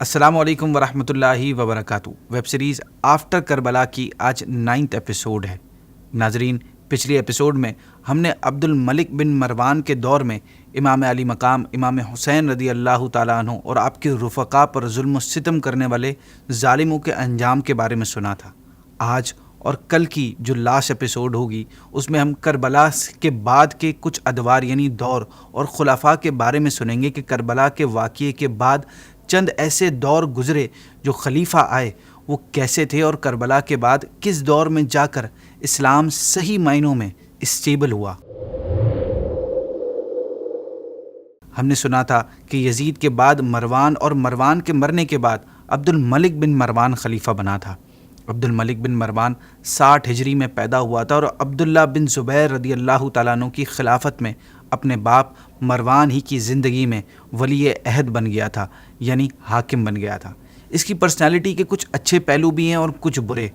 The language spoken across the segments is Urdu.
السلام علیکم ورحمۃ اللہ وبرکاتہ۔ ویب سیریز آفٹر کربلا کی آج 9 ایپیسوڈ ہے۔ ناظرین، پچھلی ایپیسوڈ میں ہم نے عبد الملک بن مروان کے دور میں امام علی مقام امام حسین رضی اللہ تعالیٰ عنہ اور آپ کے رفقا پر ظلم و ستم کرنے والے ظالموں کے انجام کے بارے میں سنا تھا۔ آج اور کل کی جو لاسٹ ایپیسوڈ ہوگی اس میں ہم کربلا کے بعد کے کچھ ادوار یعنی دور اور خلفاء کے بارے میں سنیں گے کہ کربلا کے واقعے کے بعد چند ایسے دور گزرے جو خلیفہ آئے وہ کیسے تھے، اور کربلا کے بعد کس دور میں جا کر اسلام صحیح معنوں میں اسٹیبل ہوا۔ ہم نے سنا تھا کہ یزید کے بعد مروان اور مروان کے مرنے کے بعد عبد الملک بن مروان خلیفہ بنا تھا۔ عبد الملک بن مروان 60 ہجری میں پیدا ہوا تھا اور عبداللہ بن زبیر رضی اللہ تعالیٰ عنہ کی خلافت میں اپنے باپ مروان ہی کی زندگی میں ولی عہد بن گیا تھا، یعنی حاکم بن گیا تھا۔ اس کی پرسنالٹی کے کچھ اچھے پہلو بھی ہیں اور کچھ برے،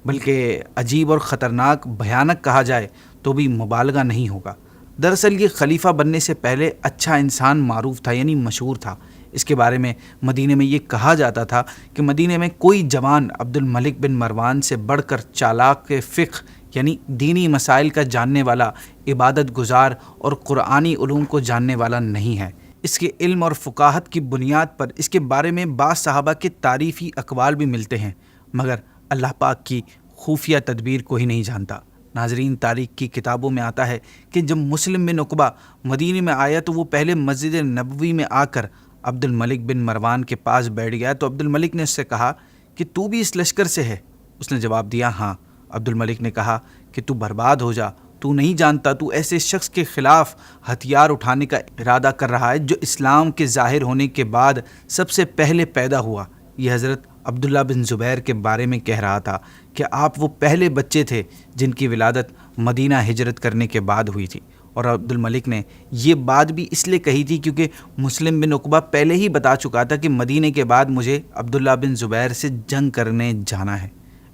بلکہ عجیب اور خطرناک بھیانک کہا جائے تو بھی مبالغہ نہیں ہوگا۔ دراصل یہ خلیفہ بننے سے پہلے اچھا انسان معروف تھا، یعنی مشہور تھا۔ اس کے بارے میں مدینے میں یہ کہا جاتا تھا کہ مدینے میں کوئی جوان عبد الملک بن مروان سے بڑھ کر چالاک فقہ یعنی دینی مسائل کا جاننے والا، عبادت گزار اور قرآنی علوم کو جاننے والا نہیں ہے۔ اس کے علم اور فقاہت کی بنیاد پر اس کے بارے میں بعض صحابہ کے تعریفی اقوال بھی ملتے ہیں، مگر اللہ پاک کی خفیہ تدبیر کو ہی نہیں جانتا۔ ناظرین، تاریخ کی کتابوں میں آتا ہے کہ جب مسلم بن عقبہ مدینے میں آیا تو وہ پہلے مسجد نبوی میں آ کر عبد الملک بن مروان کے پاس بیٹھ گیا تو عبد الملک نے اس سے کہا کہ تو بھی اس لشکر سے ہے؟ اس نے جواب دیا ہاں۔ عبد الملک نے کہا کہ تو برباد ہو جا، تو نہیں جانتا تو ایسے شخص کے خلاف ہتھیار اٹھانے کا ارادہ کر رہا ہے جو اسلام کے ظاہر ہونے کے بعد سب سے پہلے پیدا ہوا۔ یہ حضرت عبداللہ بن زبیر کے بارے میں کہہ رہا تھا کہ آپ وہ پہلے بچے تھے جن کی ولادت مدینہ ہجرت کرنے کے بعد ہوئی تھی، اور عبد الملک نے یہ بات بھی اس لیے کہی تھی کیونکہ مسلم بن عقبہ پہلے ہی بتا چکا تھا کہ مدینے کے بعد مجھے عبداللہ بن زبیر سے جنگ کرنے جانا ہے۔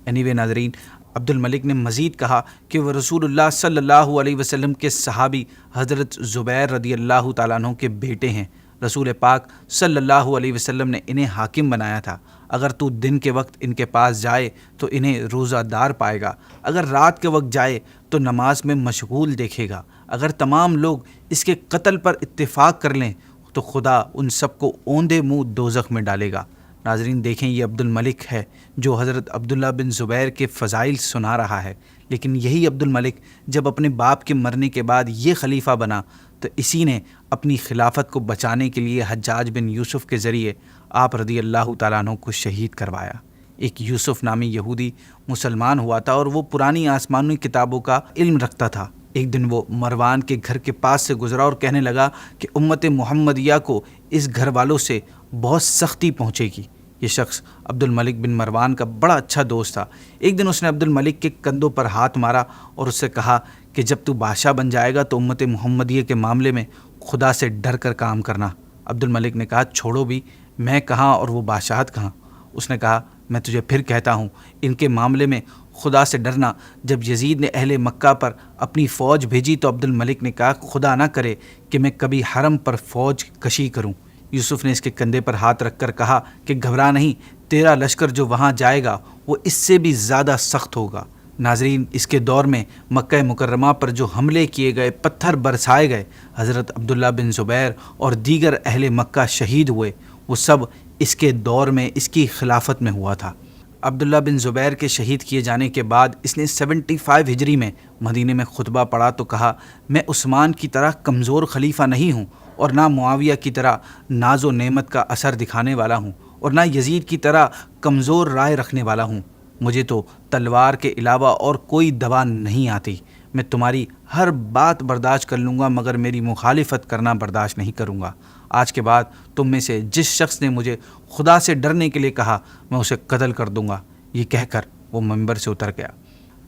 اینیوے ناظرین، عبد الملک نے مزید کہا کہ وہ رسول اللہ صلی اللہ علیہ وسلم کے صحابی حضرت زبیر رضی اللہ تعالیٰ عنہ کے بیٹے ہیں۔ رسول پاک صلی اللہ علیہ وسلم نے انہیں حاکم بنایا تھا۔ اگر تو دن کے وقت ان کے پاس جائے تو انہیں روزہ دار پائے گا، اگر رات کے وقت جائے تو نماز میں مشغول دیکھے گا۔ اگر تمام لوگ اس کے قتل پر اتفاق کر لیں تو خدا ان سب کو اوندے منہ دوزخ میں ڈالے گا۔ ناظرین دیکھیں، یہ عبد الملک ہے جو حضرت عبداللہ بن زبیر کے فضائل سنا رہا ہے، لیکن یہی عبد الملک جب اپنے باپ کے مرنے کے بعد یہ خلیفہ بنا تو اسی نے اپنی خلافت کو بچانے کے لیے حجاج بن یوسف کے ذریعے آپ رضی اللہ تعالیٰ عنہ کو شہید کروایا۔ ایک یوسف نامی یہودی مسلمان ہوا تھا اور وہ پرانی آسمانی کتابوں کا علم رکھتا تھا۔ ایک دن وہ مروان کے گھر کے پاس سے گزرا اور کہنے لگا کہ امت محمدیہ کو اس گھر والوں سے بہت سختی پہنچے گی۔ یہ شخص عبد الملک بن مروان کا بڑا اچھا دوست تھا۔ ایک دن اس نے عبد الملک کے کندھوں پر ہاتھ مارا اور اس سے کہا کہ جب تو بادشاہ بن جائے گا تو امت محمدیہ کے معاملے میں خدا سے ڈر کر کام کرنا۔ عبد الملک نے کہا چھوڑو بھی، میں کہاں اور وہ بادشاہت کہاں؟ اس نے کہا میں تجھے پھر کہتا ہوں، ان کے معاملے میں خدا سے ڈرنا۔ جب یزید نے اہل مکہ پر اپنی فوج بھیجی تو عبد الملک نے کہا خدا نہ کرے کہ میں کبھی حرم پر فوج کشی کروں۔ یوسف نے اس کے کندھے پر ہاتھ رکھ کر کہا کہ گھبرا نہیں، تیرا لشکر جو وہاں جائے گا وہ اس سے بھی زیادہ سخت ہوگا۔ ناظرین، اس کے دور میں مکہ مکرمہ پر جو حملے کیے گئے، پتھر برسائے گئے، حضرت عبداللہ بن زبیر اور دیگر اہل مکہ شہید ہوئے، وہ سب اس کے دور میں اس کی خلافت میں ہوا تھا۔ عبداللہ بن زبیر کے شہید کیے جانے کے بعد اس نے 75 ہجری میں مدینے میں خطبہ پڑھا تو کہا میں عثمان کی طرح کمزور خلیفہ نہیں ہوں اور نہ معاویہ کی طرح ناز و نعمت کا اثر دکھانے والا ہوں اور نہ یزید کی طرح کمزور رائے رکھنے والا ہوں۔ مجھے تو تلوار کے علاوہ اور کوئی دوا نہیں آتی۔ میں تمہاری ہر بات برداشت کر لوں گا مگر میری مخالفت کرنا برداشت نہیں کروں گا۔ آج کے بعد تم میں سے جس شخص نے مجھے خدا سے ڈرنے کے لیے کہا میں اسے قتل کر دوں گا۔ یہ کہہ کر وہ منبر سے اتر گیا۔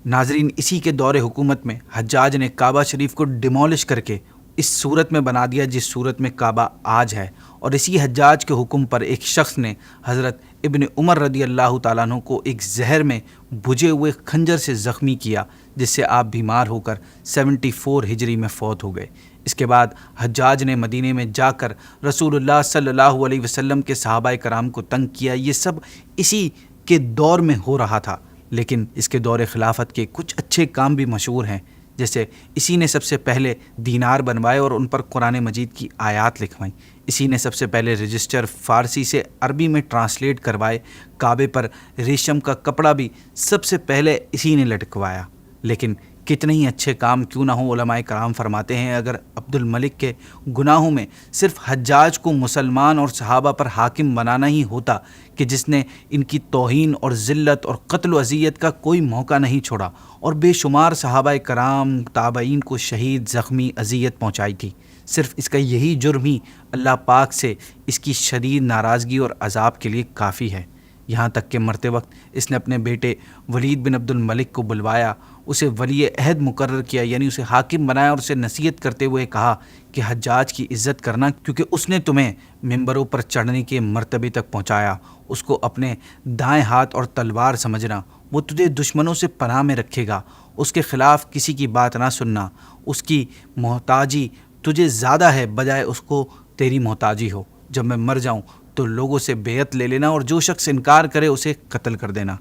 ناظرین، اسی کے دور حکومت میں حجاج نے کعبہ شریف کو ڈیمولش کر کے اس صورت میں بنا دیا جس صورت میں کعبہ آج ہے، اور اسی حجاج کے حکم پر ایک شخص نے حضرت ابن عمر رضی اللہ تعالیٰ عنہ کو ایک زہر میں بجھے ہوئے خنجر سے زخمی کیا، جس سے آپ بیمار ہو کر 74 ہجری میں فوت ہو گئے۔ اس کے بعد حجاج نے مدینے میں جا کر رسول اللہ صلی اللہ علیہ وسلم کے صحابہ کرام کو تنگ کیا۔ یہ سب اسی کے دور میں ہو رہا تھا، لیکن اس کے دور خلافت کے کچھ اچھے کام بھی مشہور ہیں، جیسے اسی نے سب سے پہلے دینار بنوائے اور ان پر قرآن مجید کی آیات لکھوائیں۔ اسی نے سب سے پہلے رجسٹر فارسی سے عربی میں ٹرانسلیٹ کروائے۔ کعبے پر ریشم کا کپڑا بھی سب سے پہلے اسی نے لٹکوایا۔ لیکن کتنے ہی اچھے کام کیوں نہ ہوں، علماء کرام فرماتے ہیں اگر عبد الملک کے گناہوں میں صرف حجاج کو مسلمان اور صحابہ پر حاکم بنانا ہی ہوتا کہ جس نے ان کی توہین اور ذلت اور قتل و اذیت کا کوئی موقع نہیں چھوڑا اور بے شمار صحابہ کرام تابعین کو شہید، زخمی، اذیت پہنچائی تھی، صرف اس کا یہی جرم ہی اللہ پاک سے اس کی شدید ناراضگی اور عذاب کے لیے کافی ہے۔ یہاں تک کہ مرتے وقت اس نے اپنے بیٹے ولید بن عبد الملک کو بلوایا، اسے ولی عہد مقرر کیا، یعنی اسے حاکم بنایا اور اسے نصیحت کرتے ہوئے کہا کہ حجاج کی عزت کرنا، کیونکہ اس نے تمہیں ممبروں پر چڑھنے کے مرتبے تک پہنچایا۔ اس کو اپنے دائیں ہاتھ اور تلوار سمجھنا، وہ تجھے دشمنوں سے پناہ میں رکھے گا۔ اس کے خلاف کسی کی بات نہ سننا، اس کی محتاجی تجھے زیادہ ہے بجائے اس کو تیری محتاجی ہو۔ جب میں مر جاؤں تو لوگوں سے بیعت لے لینا اور جو شخص انکار کرے اسے قتل کر دینا۔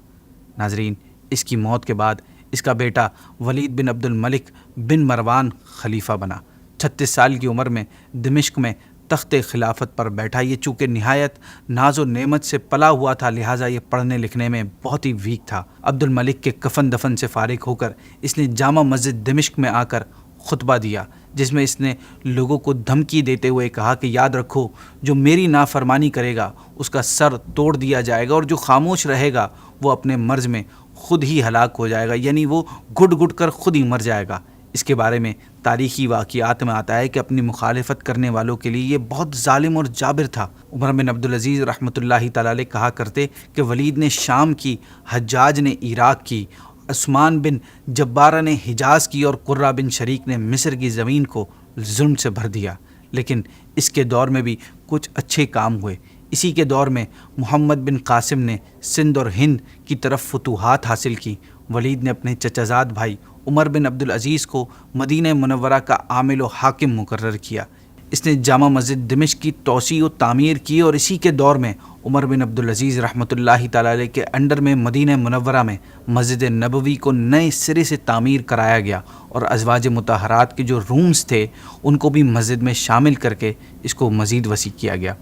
ناظرین، اس کی موت کے بعد اس کا بیٹا ولید بن عبد الملک بن مروان خلیفہ بنا۔ 36 سال کی عمر میں دمشق میں تخت خلافت پر بیٹھا۔ یہ چونکہ نہایت ناز و نعمت سے پلا ہوا تھا، لہٰذا یہ پڑھنے لکھنے میں بہت ہی ویک تھا۔ عبد الملک کے کفن دفن سے فارغ ہو کر اس نے جامع مسجد دمشق میں آ کر خطبہ دیا، جس میں اس نے لوگوں کو دھمکی دیتے ہوئے کہا کہ یاد رکھو، جو میری نافرمانی کرے گا اس کا سر توڑ دیا جائے گا، اور جو خاموش رہے گا وہ اپنے مرض میں خود ہی ہلاک ہو جائے گا، یعنی وہ گھٹ گھٹ کر خود ہی مر جائے گا۔ اس کے بارے میں تاریخی واقعات میں آتا ہے کہ اپنی مخالفت کرنے والوں کے لیے یہ بہت ظالم اور جابر تھا۔ عمر بن عبدالعزیز رحمۃ اللہ تعالی علیہ کہا کرتے کہ ولید نے شام کی، حجاج نے عراق کی، عثمان بن جبارہ نے حجاز کی اور قرہ بن شریک نے مصر کی زمین کو ظلم سے بھر دیا۔ لیکن اس کے دور میں بھی کچھ اچھے کام ہوئے۔ اسی کے دور میں محمد بن قاسم نے سندھ اور ہند کی طرف فتوحات حاصل کی۔ ولید نے اپنے چچا زاد بھائی عمر بن عبدالعزیز کو مدینہ منورہ کا عامل و حاکم مقرر کیا۔ اس نے جامع مسجد دمشق کی توسیع و تعمیر کی، اور اسی کے دور میں عمر بن عبدالعزیز رحمۃ اللہ تعالی علیہ کے انڈر میں مدینہ منورہ میں مسجد نبوی کو نئے سرے سے تعمیر کرایا گیا، اور ازواج مطہرات کے جو رومز تھے ان کو بھی مسجد میں شامل کر کے اس کو مزید وسیع کیا گیا۔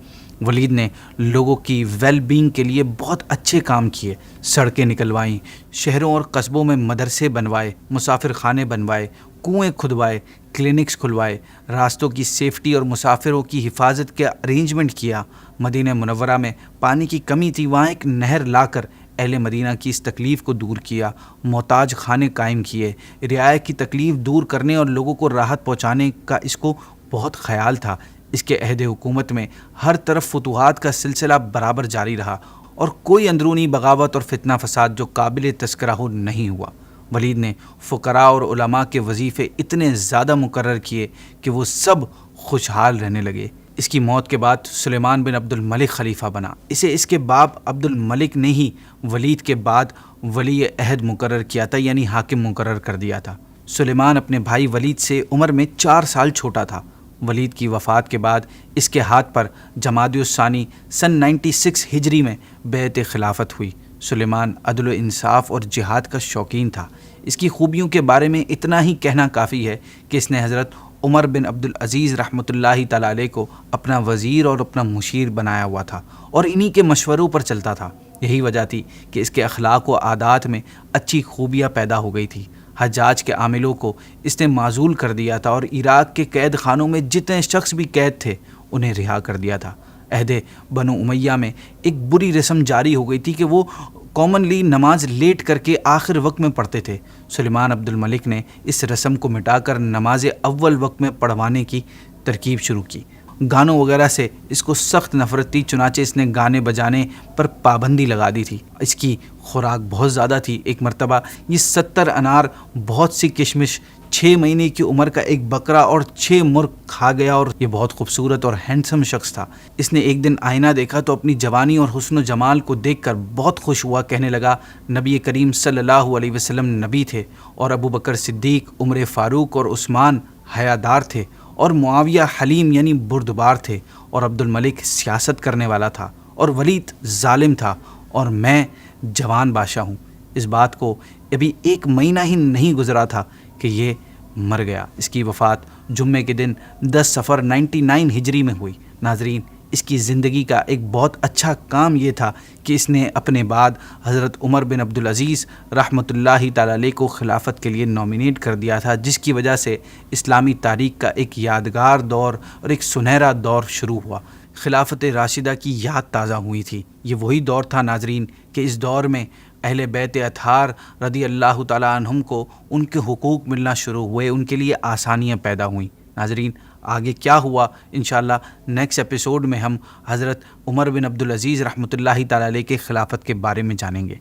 ولید نے لوگوں کی ویل بینگ کے لیے بہت اچھے کام کیے، سڑکیں نکلوائیں، شہروں اور قصبوں میں مدرسے بنوائے، مسافر خانے بنوائے، کنویں کھدوائے، کلینکس کھلوائے، راستوں کی سیفٹی اور مسافروں کی حفاظت کے ارینجمنٹ کیا۔ مدینہ منورہ میں پانی کی کمی تھی، وہاں ایک نہر لا کر اہل مدینہ کی اس تکلیف کو دور کیا، محتاج خانے قائم کیے، رعایا کی تکلیف دور کرنے اور لوگوں کو راحت پہنچانے کا اس کو بہت خیال تھا۔ اس کے عہد حکومت میں ہر طرف فتوحات کا سلسلہ برابر جاری رہا، اور کوئی اندرونی بغاوت اور فتنہ فساد جو قابل تذکرہ ہو نہیں ہوا۔ ولید نے فقراء اور علماء کے وظیفے اتنے زیادہ مقرر کیے کہ وہ سب خوشحال رہنے لگے۔ اس کی موت کے بعد سلیمان بن عبد الملک خلیفہ بنا۔ اسے اس کے باپ عبد الملک نے ہی ولید کے بعد ولی عہد مقرر کیا تھا، یعنی حاکم مقرر کر دیا تھا۔ سلیمان اپنے بھائی ولید سے عمر میں 4 سال چھوٹا تھا۔ ولید کی وفات کے بعد اس کے ہاتھ پر جمادی الثانی سن 96 ہجری میں بیعت خلافت ہوئی۔ سلیمان عدل و انصاف اور جہاد کا شوقین تھا۔ اس کی خوبیوں کے بارے میں اتنا ہی کہنا کافی ہے کہ اس نے حضرت عمر بن عبدالعزیز رحمۃ اللہ تعالی علیہ کو اپنا وزیر اور اپنا مشیر بنایا ہوا تھا، اور انہی کے مشوروں پر چلتا تھا۔ یہی وجہ تھی کہ اس کے اخلاق و عادات میں اچھی خوبیاں پیدا ہو گئی تھی۔ حجاج کے عاملوں کو اس نے معزول کر دیا تھا، اور عراق کے قید خانوں میں جتنے شخص بھی قید تھے انہیں رہا کر دیا تھا۔ عہد بنو امیہ میں ایک بری رسم جاری ہو گئی تھی کہ وہ کامنلی نماز لیٹ کر کے آخر وقت میں پڑھتے تھے۔ سلیمان عبد الملک نے اس رسم کو مٹا کر نماز اول وقت میں پڑھوانے کی ترکیب شروع کی۔ گانوں وغیرہ سے اس کو سخت نفرت تھی، چنانچہ اس نے گانے بجانے پر پابندی لگا دی تھی۔ اس کی خوراک بہت زیادہ تھی۔ ایک مرتبہ یہ 70 انار، بہت سی کشمش، 6 مہینے کی عمر کا ایک بکرا اور 6 مرغ کھا گیا، اور یہ بہت خوبصورت اور ہینڈسم شخص تھا۔ اس نے ایک دن آئینہ دیکھا تو اپنی جوانی اور حسن و جمال کو دیکھ کر بہت خوش ہوا، کہنے لگا نبی کریم صلی اللہ علیہ وسلم نبی تھے، اور ابو بکر صدیق، عمر فاروق اور عثمان حیادار تھے، اور معاویہ حلیم یعنی بردبار تھے، اور عبد الملک سیاست کرنے والا تھا، اور ولید ظالم تھا، اور میں جوان بادشاہ ہوں۔ اس بات کو ابھی 1 مہینہ ہی نہیں گزرا تھا کہ یہ مر گیا۔ اس کی وفات جمعے کے دن 10 صفر 99 ہجری میں ہوئی۔ ناظرین، اس کی زندگی کا ایک بہت اچھا کام یہ تھا کہ اس نے اپنے بعد حضرت عمر بن عبدالعزیز رحمۃ اللہ تعالی علیہ کو خلافت کے لیے نامینیٹ کر دیا تھا، جس کی وجہ سے اسلامی تاریخ کا ایک یادگار دور اور ایک سنہرا دور شروع ہوا۔ خلافت راشدہ کی یاد تازہ ہوئی تھی۔ یہ وہی دور تھا ناظرین کہ اس دور میں اہل بیت اطہار رضی اللہ تعالیٰ عنہم کو ان کے حقوق ملنا شروع ہوئے، ان کے لیے آسانیاں پیدا ہوئیں۔ ناظرین، آگے کیا ہوا انشاءاللہ نیکسٹ ایپیسوڈ میں ہم حضرت عمر بن عبدالعزیز رحمۃ اللہ تعالیٰ علیہ کے خلافت کے بارے میں جانیں گے۔